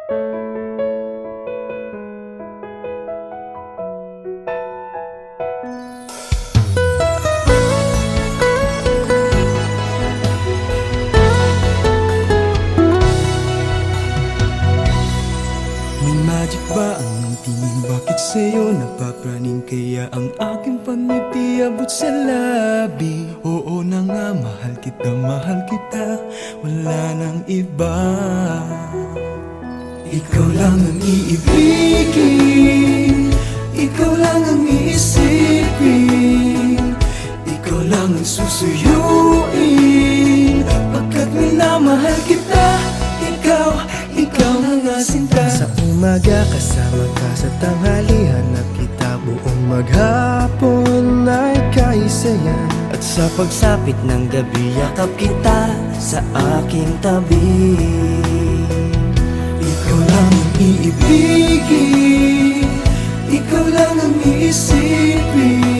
May magic ba ang iyong tingin? Bakit sa'yo napapraning? Kaya ang aking pangiti abot sa labi. Oo na nga, mahal kita, wala nang iba. Ikaw lang ang iibigin, ikaw lang ang iisipin, ikaw lang ang susuyuin. Pagkat minamahal kita, ikaw na nga sinta. Sa umaga kasama ka, sa tanghali hanap kita, buong maghapon ay kaisaya. At sa pagsapit ng gabi, yakap kita sa aking tabi. Ikaw lang ang iibigin, ikaw lang ang iisipin,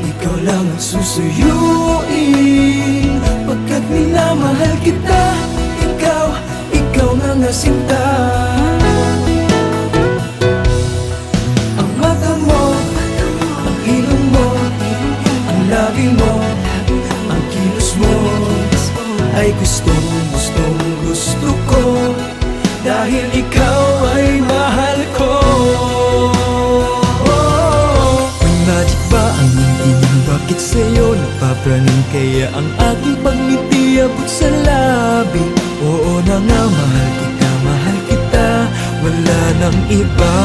ikaw lang ang susuyuin. Pagkat minamahal kita, ikaw nga sinta. Ang mata mo, ang ilong mo, ang labi mo, ang kilos mo, ay gusto ko, dahil ikaw ay mahal ko. May magic ba ang iyong tingin? Bakit sa'yo napapraning? Kaya ang aking pagngiti abot sa labi. Oo na nga, mahal kita, wala nang iba.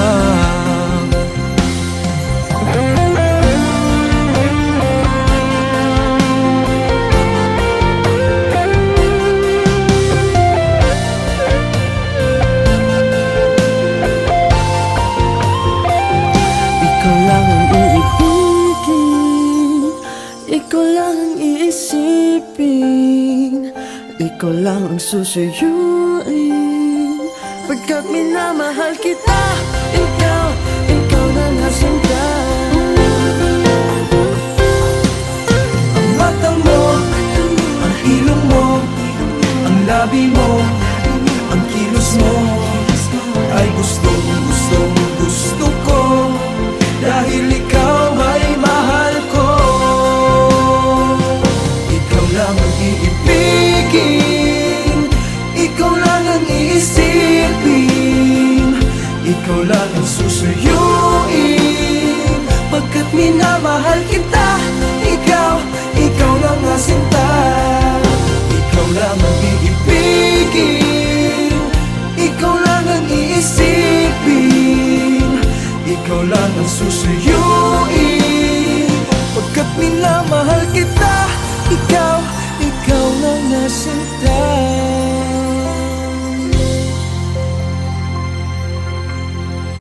Ikaw lang ang iibigin, ikaw lang ang iisipin, ikaw lang ang susuyuin. Pagkat minamahal kita, ikaw na nga sinta. Ang mata mo, ang ilong mo, ang labi mo, ang kilos mo, ay gusto ko, dahil ikaw ay mahal ko. Ikaw lang ang iibigin, ikaw lang ang iisipin, ikaw lang ang susuyuin. Pagkat minamahal kita, ikaw lang ang sinta. Ikaw lang ang iibigin, ikaw lang ang iisipin, ikaw lang ang susuyuin.